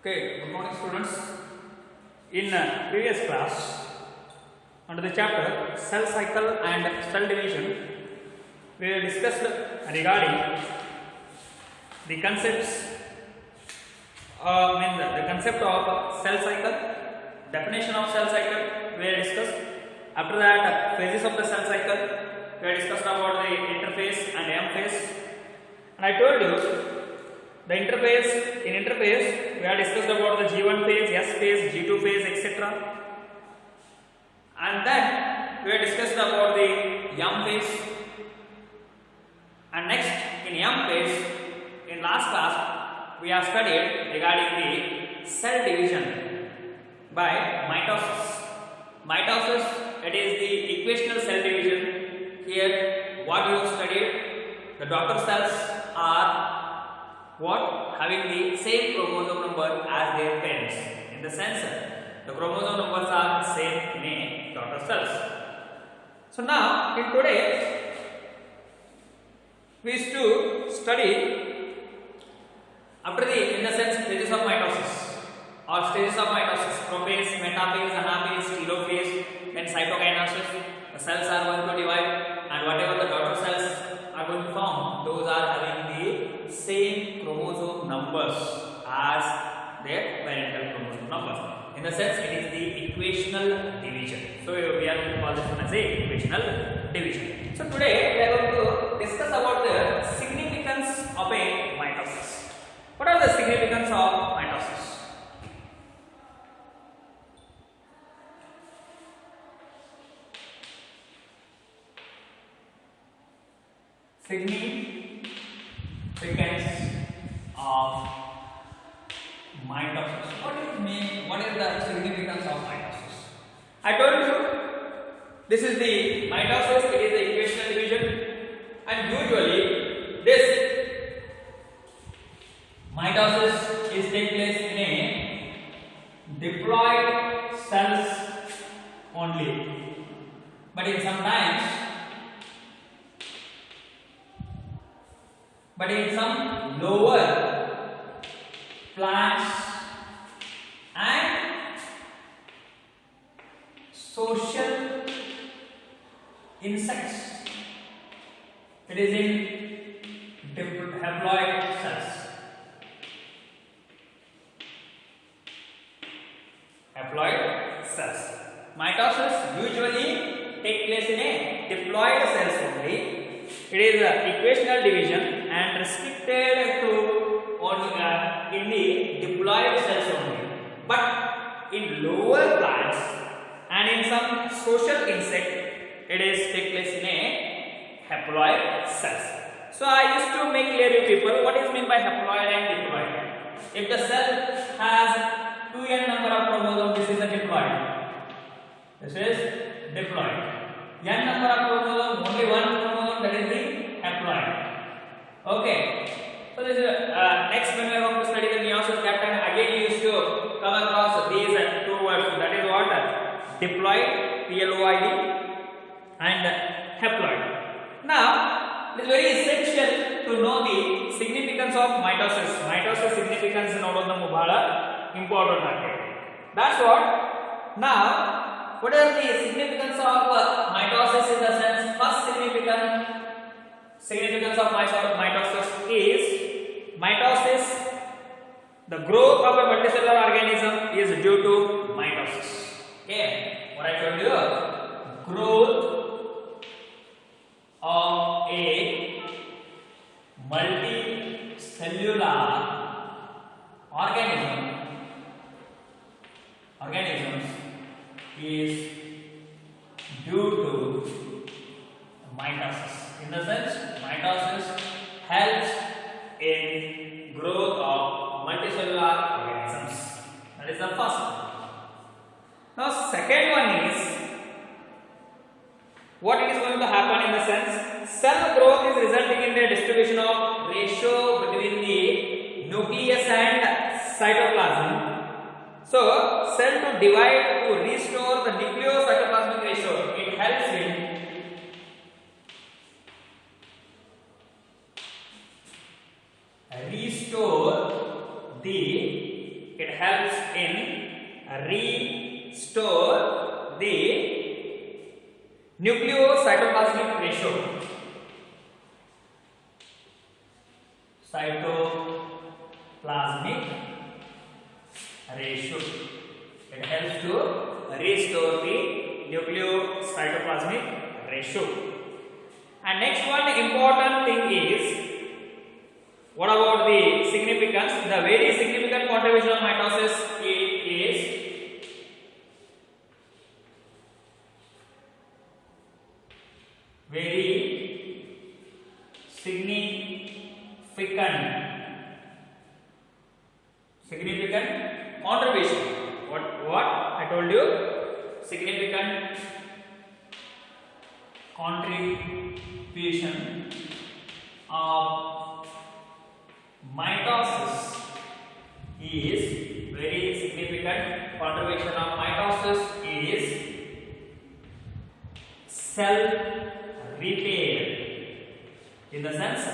Okay, good morning students. In previous class, under the chapter cell cycle and cell division, we have discussed regarding the concepts, the concept of cell cycle, definition of cell cycle, we have discussed. After that, phases of the cell cycle, we have discussed about the interphase and M phase. And I told you, the interphase, we have discussed about the G1 phase, S phase, G2 phase, etc. And then we have discussed about the M phase. And next, in M phase, in last class, we have studied regarding the cell division by mitosis. Mitosis, it is the equational cell division. Here, what you have studied, the daughter cells are what? Having the same chromosome number as their parents. In the sense, the chromosome numbers are same in a daughter cells. So now, in today, we used to study after the, in the sense, stages of mitosis or stages of mitosis: prophase, metaphase, anaphase, telophase, then cytokinesis. The cells are going to divide, and whatever the daughter cells are going to form, those are having the same chromosome numbers as their parental chromosome numbers. In the sense, it is the equational division. So we are going to call this one as a equational division. So today we are going to discuss about the significance of a mitosis. What are the significance of mitosis? Significance of mitosis. What does it mean? What is the significance of mitosis? I told you this is the mitosis, it is the equational division, and usually this mitosis is take place in a diploid cells only. But in some lower plants and social insects, it is in haploid cells. Haploid cells. Mitosis usually take place in a diploid cells only. It is a equational division and restricted to only in the diploid cells only. But in lower plants and in some social insect, it is take place in a haploid cells. So I used to make clear to people what is meant by haploid and diploid. If the cell has 2n number of chromosomes, this is a diploid. This is diploid. N number of chromosomes, only one chromosome, that is the haploid. Okay. So this is next when we are going to study the meiosis, that time again you used to come across these two words. That is what? Diploid, P-L-O-I-D, and haploid. Now, it is very essential to know the significance of mitosis. Mitosis significance ನೋಡೋದು ಬಹಳ important ಆಗಿದೆ. That's what. Now, what is the significance of mitosis in the sense? First significance of mitosis is mitosis. The growth of a multicellular organism is due to mitosis. Okay, what I told you, growth of a multicellular organisms is due to mitosis. In the sense, mitosis helps in growth of multicellular organisms. That is the first one. Now, second one is what is going to happen in the sense, cell growth is resulting in the distribution of ratio between the nucleus and cytoplasm. So, cell to divide to restore the nucleocytoplasmic ratio, it helps in restore the, it helps in restore the nucleocytoplasmic ratio. Cytoplasmic ratio. It helps to restore the nucleocytoplasmic ratio. And next one important thing is, what about the significance? The very significant contribution of mitosis is very significant contribution. What I told you, significant contribution of mitosis is very significant contribution of mitosis is cell repair. In the sense,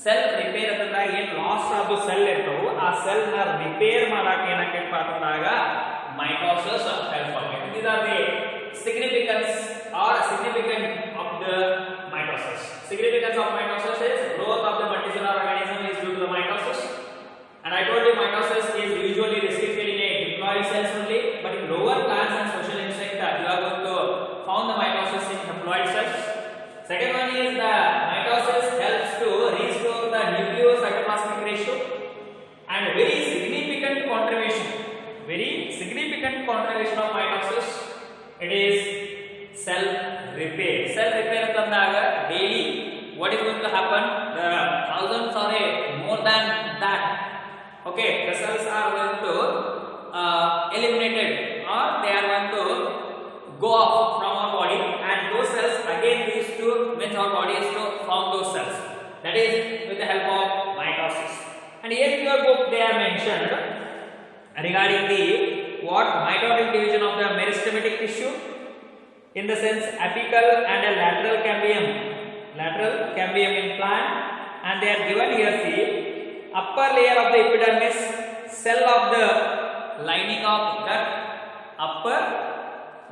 cell repair ಅಂತಂದಾಗ ಏನು loss ಆದ cell ಇರ್ತವು ಆ cell ನ repair ಮಾಡಕ್ಕೆ ಏನಕ್ಕೆ ಅಂತಂದಾಗ mitosis help ಆಗುತ್ತೆ. These are the significance or significant of the mitosis. Significance of mitosis is growth of the multicellular organism is due to the mitosis. And I told you mitosis is usually restricted in a diploid cells only, but in lower plants and social insects you are going to found the mitosis in haploid cells. Second one is the mitosis helps to restore the nucleocytoplasmic ratio, and very significant contribution of mitosis, it is cell repair. Cell repair ಅಂತಂದಾಗ daily what is going to happen? There are thousands or more than that. Okay, the cells are going to eliminated, or they are going to go off from our body, and those cells again used to means our body is to form those cells. That is with the help of mitosis. And here in your book they are mentioned regarding the what mitotic division of the meristematic tissue, in the sense apical and a lateral cambium in plant, and they are given here. See, upper layer of the epidermis, cell of the lining of gut, upper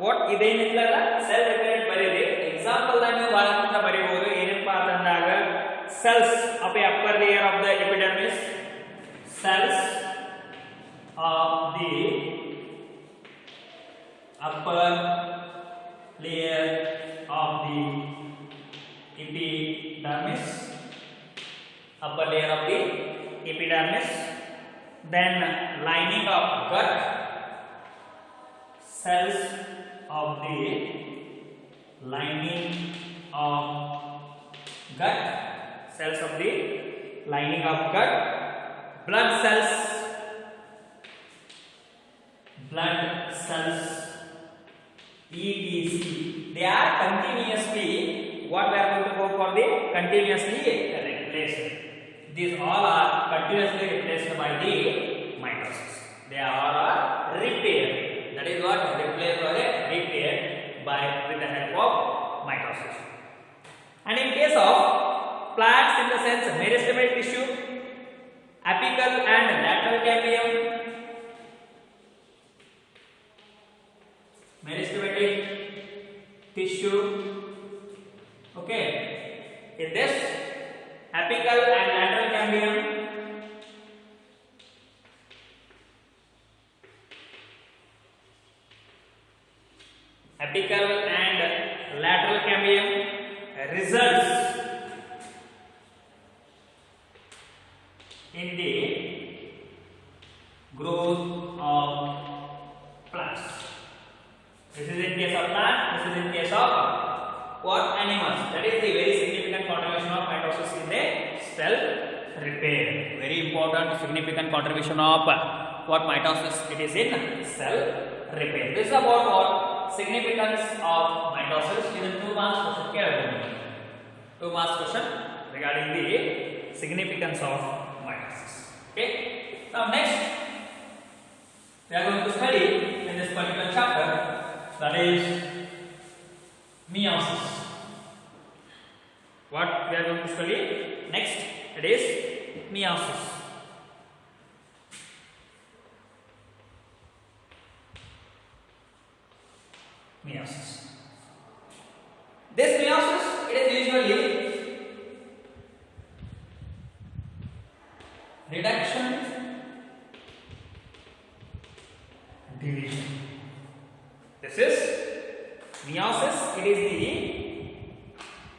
what ಇದೇನಿಲ್ಲಲ್ಲ cell repair ಬರೀರಿ. Example ದಾಗ ನೀವು ಬಹಳ ಅಂತ ಬರೀಬಹುದು. ಏನಪ್ಪ ಅಂತಂದಾಗ cells of the upper layer of the epidermis, cells of the upper layer of the epidermis, upper layer of the epidermis, then lining of gut, cells of the lining of gut, cells of the lining of gut, blood cells, etc. They are continuously, what we are going to go for the continuously replaced. These all are continuously replaced by the mitosis. They are all repaired. That is what replaced or repaired by with the help of mitosis. And in case of plants, in the sense meristematic tissue, apical and lateral cambium, meristematic tissue. Okay, in this apical and lateral cambium, apical and lateral cambium results in the growth of plants. This is in case of plant, this is in case of what? Animals. That is the very significant contribution of mitosis in the cell repair. Very important significant contribution of what mitosis it is in cell repair. This is about what significance of mitosis. This is 2 marks question. 2 marks question regarding the significance of mitosis. Okay. Now next we are going to study in this particular chapter, that is meiosis. What we are going to study next, it is meiosis. reduction division. This is meiosis. It is the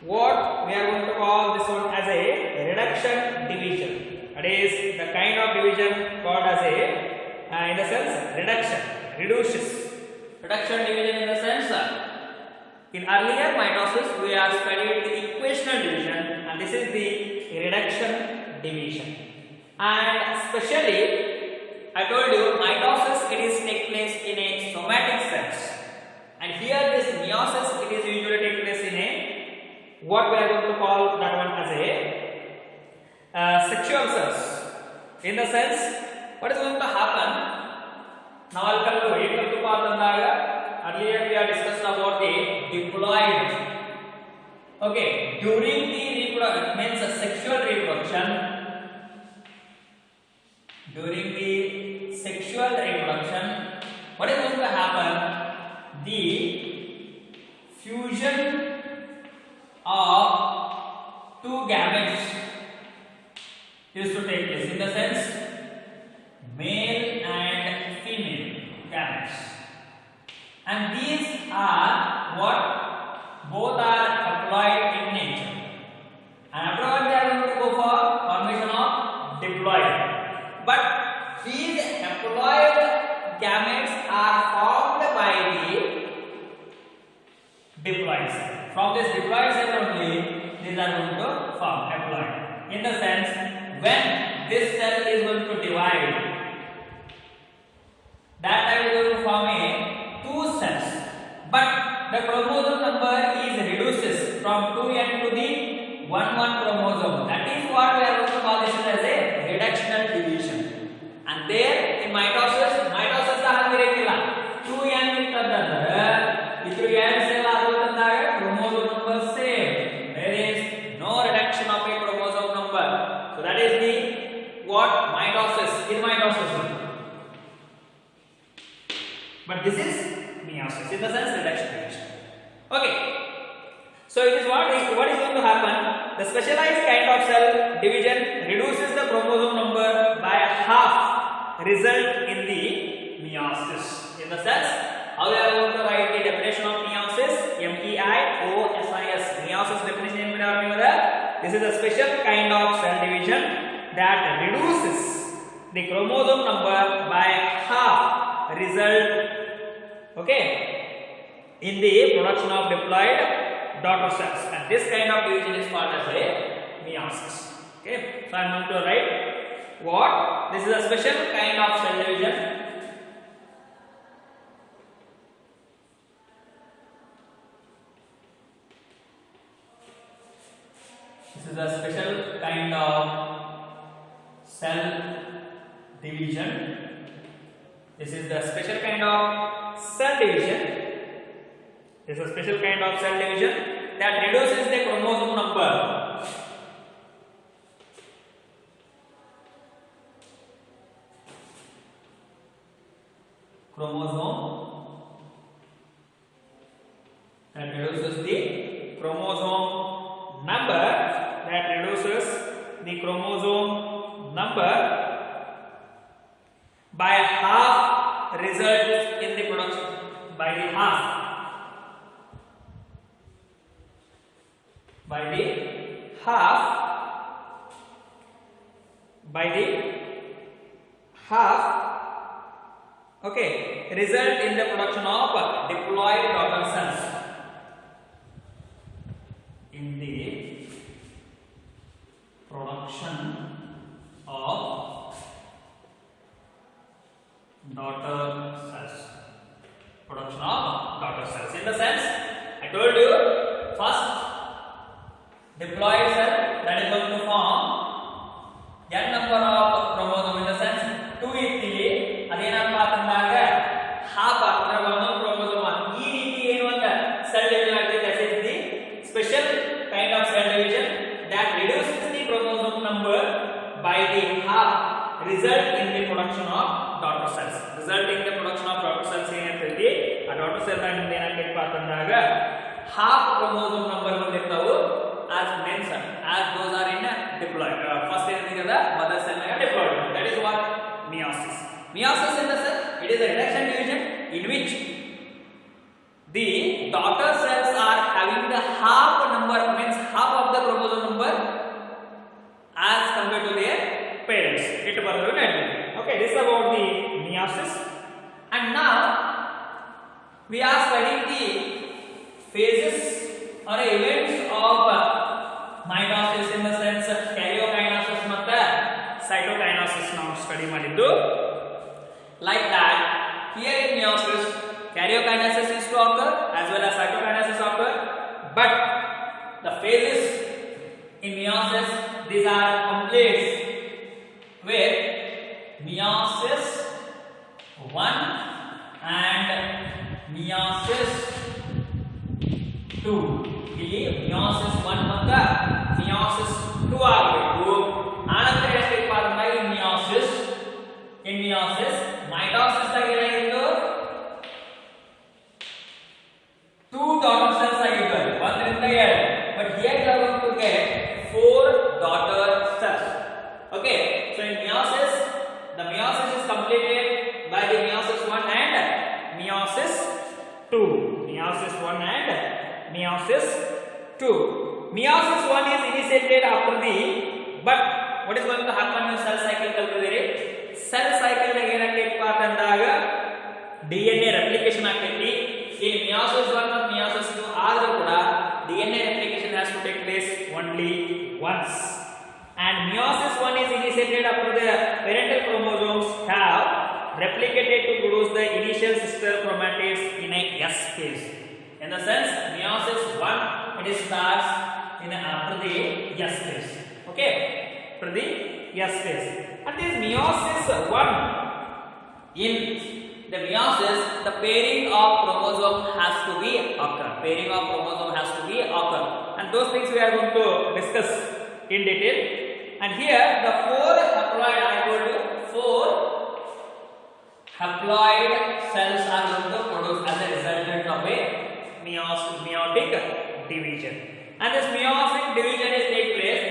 what we are going to call this one as a reduction division. That is the kind of division called as a in the sense reduction, reduces. Reduction division in the sense in earlier mitosis we have studied the equational division, and this is the reduction division. And especially I told you mitosis it is take place in a somatic sense, and here this meiosis it is usually take place in a what we are going to call that one as a sexual cells. In the sense, what is going to happen? Navalkallu ekkallu paathandaga earlier we have discussed about the diploid. Okay, during the reproduction means sexual reproduction. During the sexual reproduction, what is going to happen? The fusion of two gametes is to take place. In the sense, male and female gametes, and these are what both are haploid in nature, and afterwards they are going to go for formation of diploid. But these haploid gametes are formed by the diploid cell. From this diploid cell only these are going to form haploid. In the sense, when this cell is going to divide, that time is going to form a two cells, but the chromosome number is reduces from 2n to the 1 chromosome. That is what we are going to call this as a reductional division. And there in mitosis ಹಾಗಿರಂಗಿಲ್ಲ 2n ಇತ್ತಂದ್ರೆ ಇದ್ರು n cell ಆಗೋದಂದಾಗ chromosome number same. There is no reduction of a chromosome number. So that is the what mitosis in mitosis. But this is meiosis in the sense reduction division. Okay. So it is what is going to happen? The specialized kind of cell division reduces the chromosome number by half, result in the meiosis. In the sense, how we are going to write the definition of meiosis? M-E-I-O-S-I-S. Meiosis definition in this is a special kind of cell division that reduces the chromosome number by half, result in the production of diploid daughter cells, and this kind of division is called as a meiosis. Okay, so I am going to write what this is a special kind of cell division. This is a special kind of cell division. This is the special kind of cell division. This is a special kind of cell division that reduces the chromosome number. That reduces the chromosome number. That reduces the chromosome number by half, results in the production by the half. By the half, result in the production of diploid daughter cells. In the production of daughter cells. Production of daughter cells. In the sense, I told you, first diploid cell that is going to form n number of chromosome. In the sense, 2 ಇತ್ತಿಲ್ಲಿ ಅದೇನಪ್ಪ ಅಂತಂದಾಗ half ಅಂದ್ರೆ 1 chromosome. ಈ ರೀತಿ ಏನು ಅಂತ cell division ಆಗ್ತದೆ. That is the special kind of cell division that reduces the chromosome number by the half, result in the production of daughter cells. Result in the production of daughter cells ಏನಂತೈತಿ, ಆ daughter cell ನಿಂದ ಏನಾಗ್ತೈತಪ್ಪ ಅಂತಂದಾಗ half chromosome number ಬಂದಿರ್ತಾವು. as mentioned, as those are in diploid. First is the mother cell diploid. That is what meiosis. Meiosis in the cell, it is a reduction division in which the daughter cells are having the half number, means half of the chromosome number as compared to their parents. Okay, this is about the meiosis. And now we are studying the phases or events of mitosis in the sense karyokinesis ಮತ್ತು cytokinosis ನಾವು study ಮಾಡಿದ್ದು. Like that, here in meiosis, karyokinesis is to occur as well as cytokinosis occur, but the phases in meiosis, these are complete with meiosis 1 and meiosis 2. ಇಲ್ಲಿ meiosis 1 ಮತ್ತು meiosis 2 ಆಗಬೇಕು. ಆನಂತರ ಏನಪ್ಪ ಅಂದ್ರೆ in meiosis mitosis ದಾಗ ಏನಾಗಿತ್ತು 2 daughter cells ಆಗಿದ್ದವು 1 ರಿಂದ 2, but here we are going to get 4 daughter cells. Okay, so in meiosis the meiosis is completed by the meiosis 1 and meiosis 2. Meiosis 1 and meiosis 2. Meiosis 1 is initiated after the, but what is going to happen in cell cycle kalkudere? Cell cycle ದಾಗ ಏನಾಗ್ತೈತಪ್ಪ ಅಂತಂದಾಗ DNA replication ಆಗ್ತೈತಿ. In meiosis 1 and meiosis 2 ಆದರೂ ಕೂಡ DNA replication has to take place only once. And meiosis 1 is initiated after the parental chromosomes have replicated to produce the initial sister chromatids in a S phase. In the sense, meiosis 1 it starts in after the S phase. Okay, after the S phase. And this meiosis 1, in the meiosis, the pairing of chromosome has to be occur. Pairing of chromosome has to be occur, and those things we are going to discuss in detail. And here the 4 haploid, I told you 4 haploid cells are going to produce as a resultant of a meiotic division. And this meiotic division is take place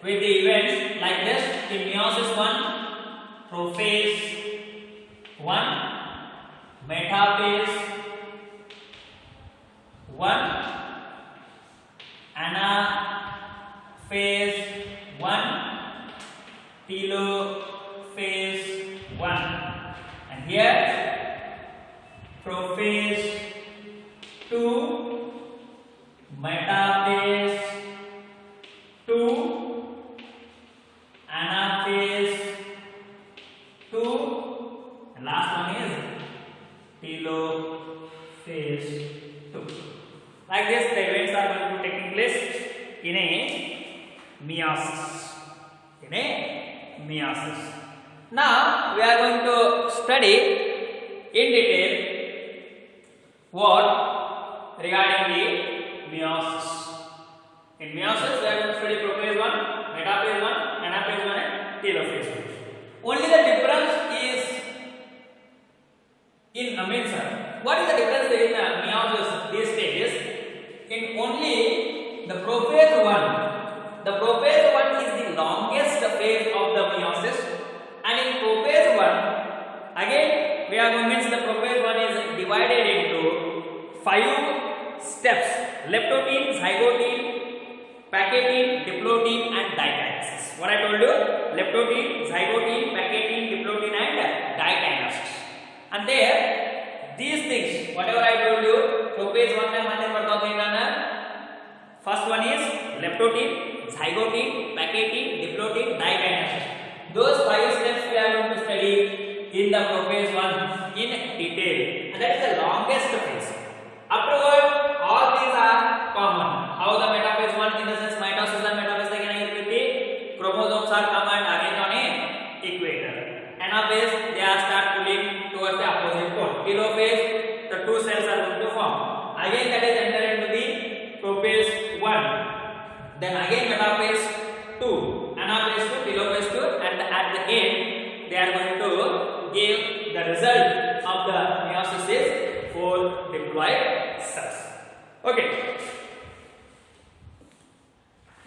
with the events like this. In meiosis 1, prophase 1, metaphase 1, anaphase 1, telophase 1, and here prophase 2, metaphase 2, anaphase 2, and last one is telophase 2. Like this, the events are going to be taking place in a meiosis. In a meiosis. Now we are going to study in detail what regarding the meiosis. In meiosis, we are going to study prophase 1, metaphase 1, anaphase 1, and telophase 1. Only the difference is in what is the difference in meiosis these stages? In only the prophase 1. The prophase 1 is the longest phase of the meiosis, and in prophase 1, again we are going to means the prophase 1 is divided into 5 steps: leptotin, zygotin, packetin, diplotin, and dikinesis. What I told you: leptotin, zygotin, packetin, diplotin, and dikinesis. And there, these things, whatever I told you, prophase 1 में माने पढ़ता हूँ ना. First one is leptotin, zygotin, packetin, diplotin, dikinesis. Those 5 steps we are going to study in the prophase 1 in detail, and that is the longest phase. Afterward, all these are common. How the metaphase 1 in the sense mitosis and metaphase again chromosomes are common arranged on a equator. Anaphase, they are start pulling towards the opposite pole. Telophase, the 2 cells are going to form. Again that is enter into the prophase 1. Then again metaphase 2, anaphase 2, telophase 2, and at the end they are going to give the result of the meiosis is 4 diploid cells. Okay.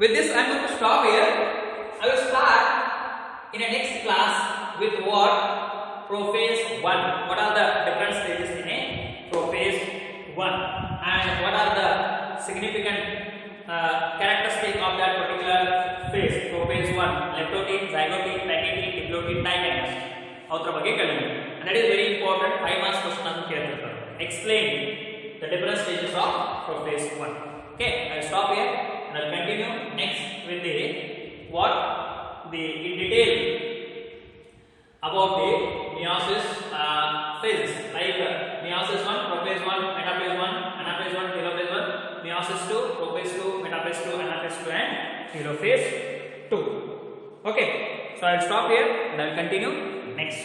With this, I am going to stop here. I will start in the next class with what? Prophase 1. What are the different stages in a prophase 1? And what are the significant characteristic of that particular phase? Prophase 1. Leptotin, zygotin, packaging, diplotin, dikinase. Avatra ಬಗ್ಗೆ ಕಲಿಯೋಣ. And that is very important. 5 marks question ಅನ್ನು ಕೇಳ್ತಿರ್ತಾರೆ. Explain the different stages of prophase 1. Okay, I will stop here and I will continue next with the what the in detail about the meiosis phases, like meiosis 1, prophase 1, metaphase 1, anaphase 1, telophase 1, meiosis 2, prophase 2, metaphase 2, anaphase 2 and telophase 2. Okay, so I will stop here and I will continue next.